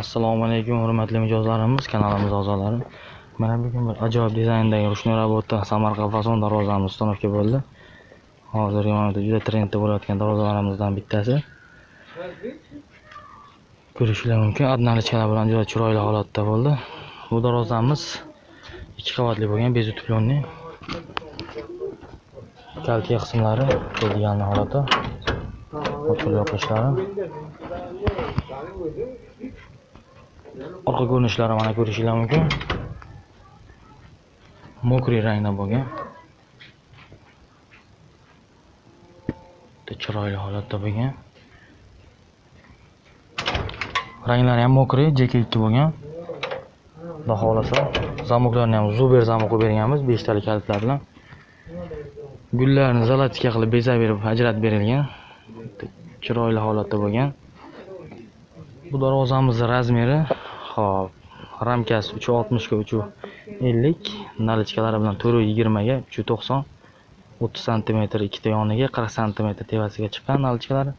Assalomu alaykum hurmatli mijozlarimiz, kanalimiz a'zolari. Mana bugun bir ajoyib dizayndagi ruchnoy rabota Samarqand fason darvozamiz uстановка bo'ldi. Hozirgi vaqtda juda trendda bo'layotgan darvozalarimizdan bittasi. Ko'rishinglar mumkin, adnalichkalar bilan juda chiroyli holatda bo'ldi. Bu darvozamiz 2 qavatli bo'lgan, bezutyulyonli. Kalka qismlari kelgan holatda. Ochilib yopishlari. Orqa ko'rinishlari mana ko'rishinglar mumkin. Mokriy rangda bo'lgan. Chiroyli holatda bo'lgan. Ranglari ham mokriy, JK2 bo'lgan. Xudo xolasa, zamoklarni ham Zuber zamok qo'yib berganmiz, 5 talik kalitlar bilan. Gullarni zalatika qilib bezab berib ajratib berilgan. Chiroyli holatda bo'lgan. Bu darvozamizning razmeri hop, ramkasi 360 ga 350, nalichkalari bilan 420 ga 390, 30 cm ikkita yoniga, 40 cm tevasiga chiqqan nalichkalari.